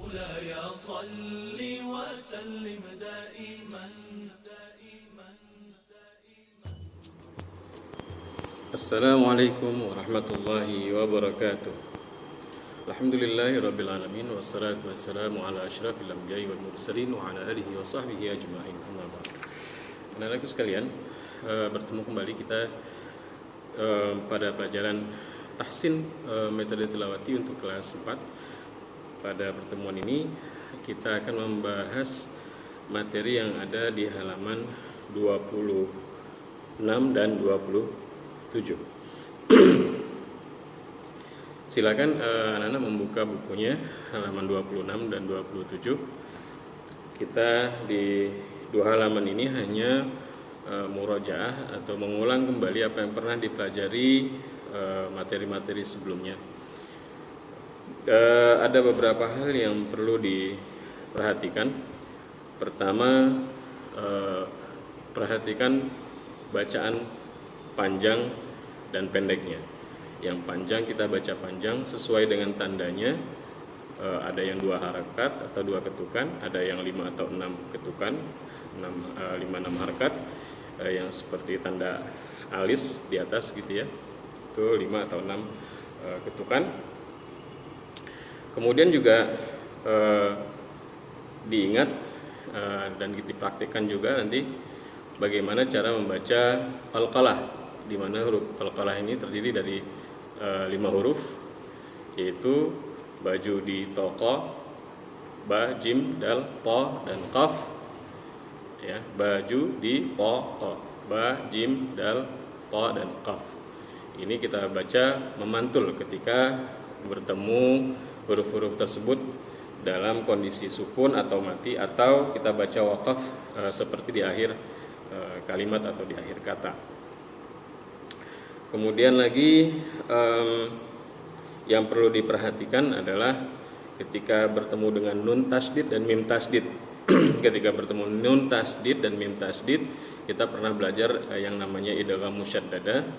مولاي صل وسلم دائما. Assalamualaikum warahmatullahi wabarakatuh. Alhamdulillahi rabbil alamin, wassalatu wassalamu ala asyrafil anbiya'i wal mursalin wa ala alihi wa sahbihi ajma'in. Amma ba'd. Anak-anakku sekalian, bertemu kembali kita pada pelajaran tahsin metode tilawati untuk kelas 4. Pada pertemuan ini kita akan membahas materi yang ada di halaman 26 dan 27. Silakan anak-anak membuka bukunya halaman 26 dan 27. Kita di dua halaman ini hanya murojaah atau mengulang kembali apa yang pernah dipelajari materi-materi sebelumnya. Ada beberapa hal yang perlu diperhatikan. Pertama, perhatikan bacaan panjang dan pendeknya. Yang panjang kita baca panjang sesuai dengan tandanya. Ada yang 2 harakat atau 2 ketukan, ada yang 5 atau 6 ketukan, 5-6 harakat, yang seperti tanda alis di atas gitu ya. Itu 5 atau 6 ketukan. Kemudian juga diingat dan dipraktikkan juga nanti bagaimana cara membaca qalqalah, di mana huruf qalqalah ini terdiri dari 5 huruf, yaitu baju di toqa, ba, jim, dal, ta, dan qaf. Ya, baju di toqa, ba, jim, dal, ta, dan qaf. Ini kita baca memantul ketika bertemu huruf-huruf tersebut dalam kondisi sukun atau mati, atau kita baca waqaf seperti di akhir kalimat atau di akhir kata. Kemudian lagi yang perlu diperhatikan adalah ketika bertemu dengan nun tasdid dan mim tasdid. Ketika bertemu nun tasdid dan mim tasdid, kita pernah belajar yang namanya idgham musyaddada,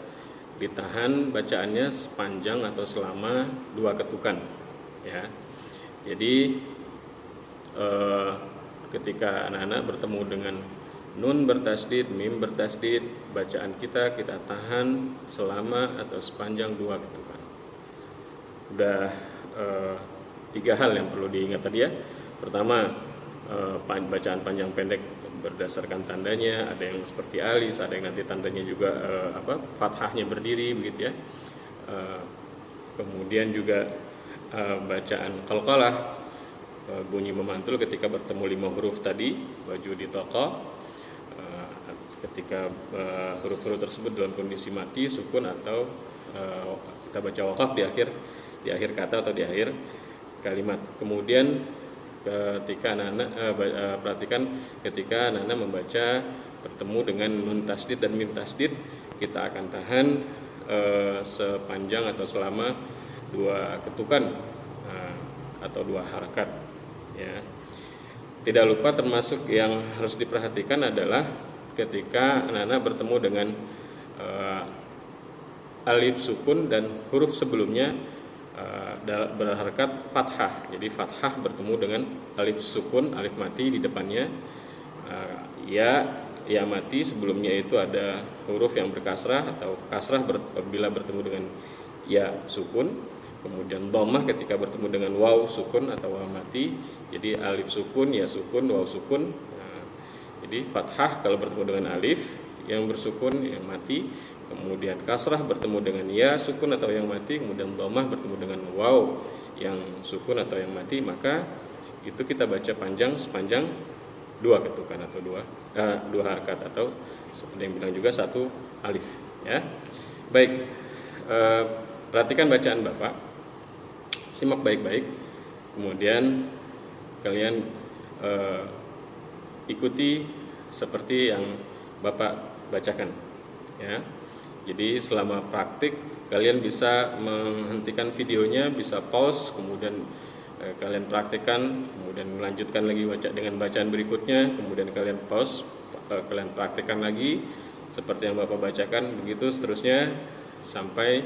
ditahan bacaannya sepanjang atau selama 2 ketukan. Ya, jadi ketika anak-anak bertemu dengan nun bertasdid, mim bertasdid, bacaan kita tahan selama atau sepanjang 2 ketukan. Udah 3 hal yang perlu diingat tadi ya. Pertama, bacaan panjang pendek berdasarkan tandanya, ada yang seperti alis, ada yang nanti tandanya juga fathahnya berdiri begitu ya. Kemudian juga bacaan qalqalah, bunyi memantul ketika bertemu 5 huruf tadi, baju di toqa, ketika huruf-huruf tersebut dalam kondisi mati, sukun, atau kita baca waqaf di akhir kata atau di akhir kalimat. Kemudian ketika anak-anak perhatikan ketika anak-anak membaca bertemu dengan nun tasdid dan mim tasdid, kita akan tahan sepanjang atau selama 2 ketukan atau 2 harakat ya. Tidak lupa termasuk yang harus diperhatikan adalah ketika anak-anak bertemu dengan alif sukun dan huruf sebelumnya berharakat fathah. Jadi fathah bertemu dengan alif sukun, alif mati di depannya. Ya mati sebelumnya itu ada huruf yang berkasrah atau kasrah bila bertemu dengan ya sukun. Kemudian dhammah ketika bertemu dengan waw sukun atau waw mati. Jadi alif sukun, ya sukun, waw sukun. Jadi fathah kalau bertemu dengan alif yang bersukun, yang mati. Kemudian kasrah bertemu dengan ya sukun atau yang mati. Kemudian dhammah bertemu dengan waw yang sukun atau yang mati. Maka itu kita baca panjang sepanjang 2 ketukan atau 2 harakat, atau seperti yang bilang juga 1 alif ya. Baik, perhatikan bacaan Bapak, simak baik-baik, kemudian kalian ikuti seperti yang Bapak bacakan ya. Jadi selama praktik kalian bisa menghentikan videonya, bisa pause, kemudian kalian praktikkan, kemudian melanjutkan lagi dengan bacaan berikutnya, kemudian kalian pause, kalian praktikkan lagi seperti yang Bapak bacakan, begitu seterusnya sampai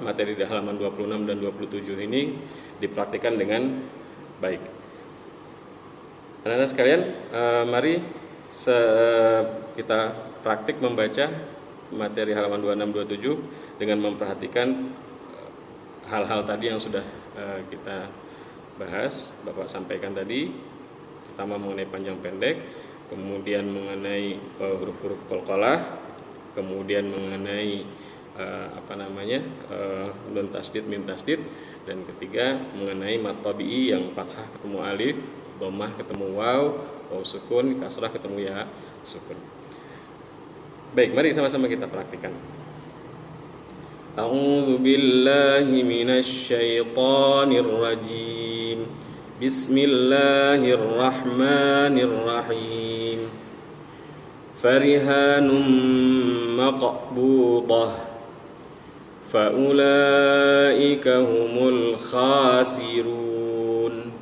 materi di halaman 26 dan 27 ini dipraktikkan dengan baik. Anak-anak sekalian, mari kita praktik membaca materi halaman 26-27 dengan memperhatikan hal-hal tadi yang sudah kita bahas, Bapak sampaikan tadi, pertama mengenai panjang pendek, kemudian mengenai huruf-huruf qalqalah, kemudian mengenai nun tasdid, mim tasdid, dan ketiga mengenai mad tabi'i yang fathah ketemu alif, dhammah ketemu waw, waw sukun, kasrah ketemu ya sukun. Baik, mari sama-sama kita praktikkan. A'udzu billahi minasy syaithanir rajim. Bismillahirrahmanirrahim. Farihanum maqbudah faulaika humul khasirun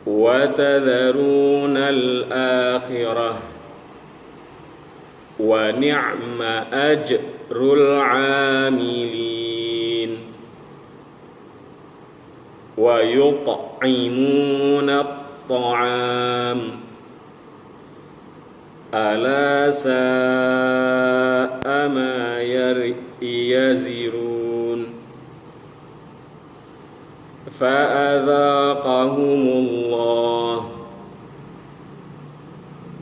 wa tadharunal akhirah wa ni'ma ajrul amilin wa yut'imuna at-ta'am ala sa'a ma yazirun fa'adhaqahumullah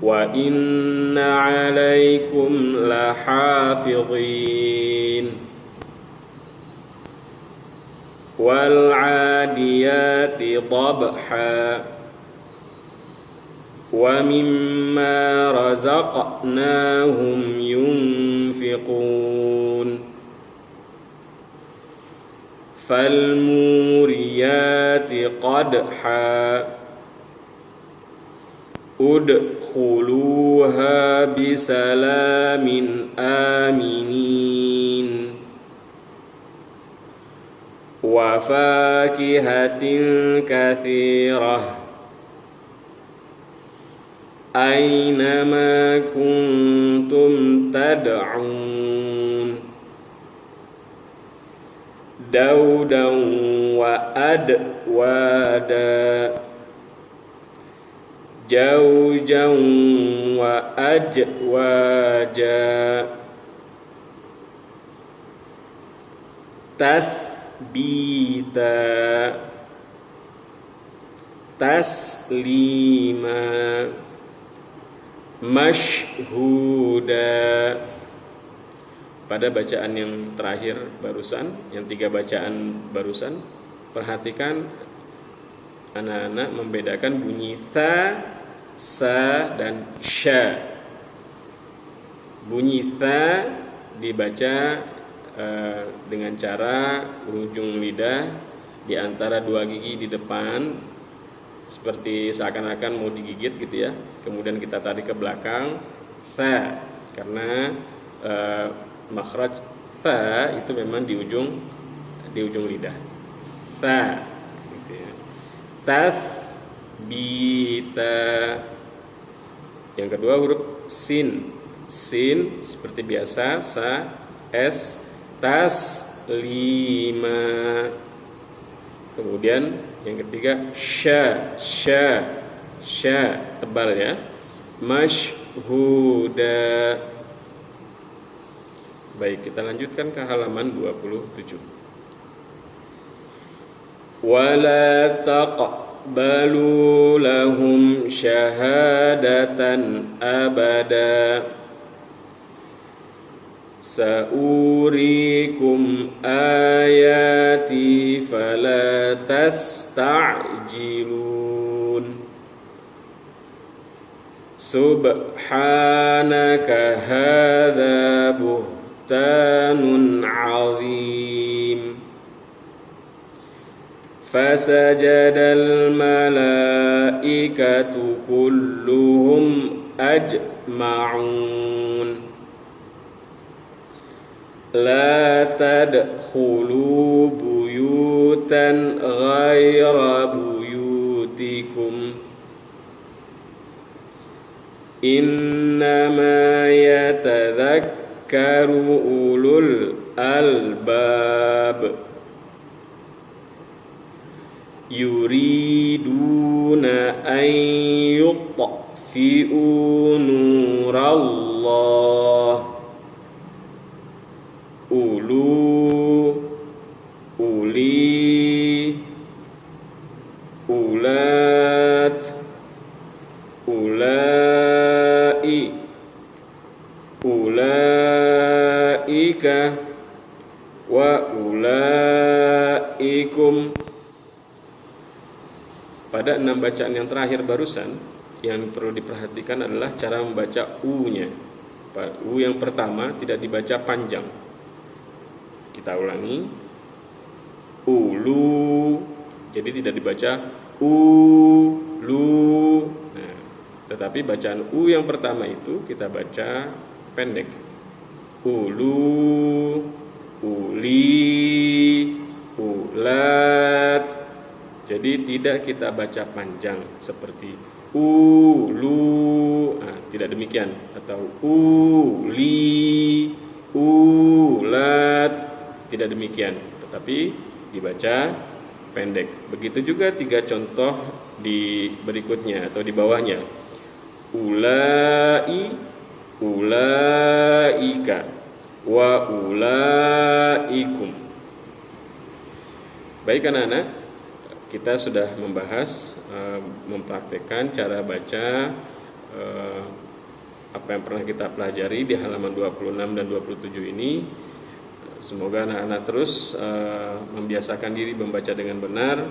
wa inna 'alaikum lahafidhin wal 'adiyati dhabha wa mimma razaqnahum yunfiqun falmuriyati qadha udkhuluha bisalamin aminin wa fakihatin katsirah aynama kuntum tad'un daudan wa adwada jaujan wa ajwaja tathbita taslima mashhuda. Pada bacaan yang terakhir barusan, yang 3 bacaan barusan, perhatikan anak-anak membedakan bunyi tha, sa, dan sya. Bunyi tha dibaca dengan cara ujung lidah di antara 2 gigi di depan, seperti seakan-akan mau digigit gitu ya. Kemudian kita tarik ke belakang, tha, karena makhraj tha itu memang di ujung lidah. Tha gitu ya. Tathbita. Yang kedua huruf sin. Sin seperti biasa, sa, s, taslima. Kemudian yang ketiga sya, tebal ya. Mashhuda. Baik, kita lanjutkan ke halaman 27. Wala taqbalu lahum syahadatan abada sa'urikum ayati fala tasta'jilun subhanaka hadza buhtanun 'azim fasajadal malaikatu kulluhum ajma'un la tadkhulu buyutan ghaira buyutikum innama yatadhakkaru ulul albab yuriduna an yutfi'u nurallah uli ulat ulaika wa ulaikum. Pada 6 bacaan yang terakhir barusan, yang perlu diperhatikan adalah cara membaca u-nya. U yang pertama tidak dibaca panjang. Kita ulangi. Ulu, jadi tidak dibaca ulu. Nah, tetapi bacaan u yang pertama itu kita baca pendek. Ulu, uli, ulat. Jadi tidak kita baca panjang seperti ulu, tidak demikian, atau uli, ulat, tidak demikian, tetapi dibaca pendek. Begitu juga 3 contoh di berikutnya atau di bawahnya. Ulai, ulaika, wa ulaikum. Baik anak-anak, kita sudah membahas, mempraktekkan cara baca apa yang pernah kita pelajari di halaman 26 dan 27 ini. Semoga anak-anak terus membiasakan diri membaca dengan benar,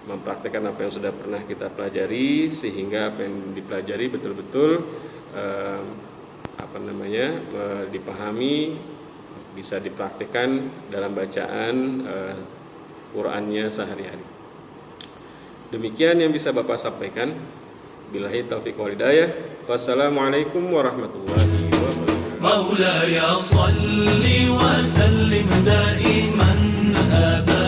mempraktekkan apa yang sudah pernah kita pelajari, sehingga apa yang dipelajari betul-betul dipahami, bisa dipraktekkan dalam bacaan Qur'annya sehari-hari. Demikian yang bisa Bapak sampaikan. Billahi taufiq wal hidayah. Wassalamualaikum warahmatullahi wabarakatuh. مولاي صل وسلم دائما أبدا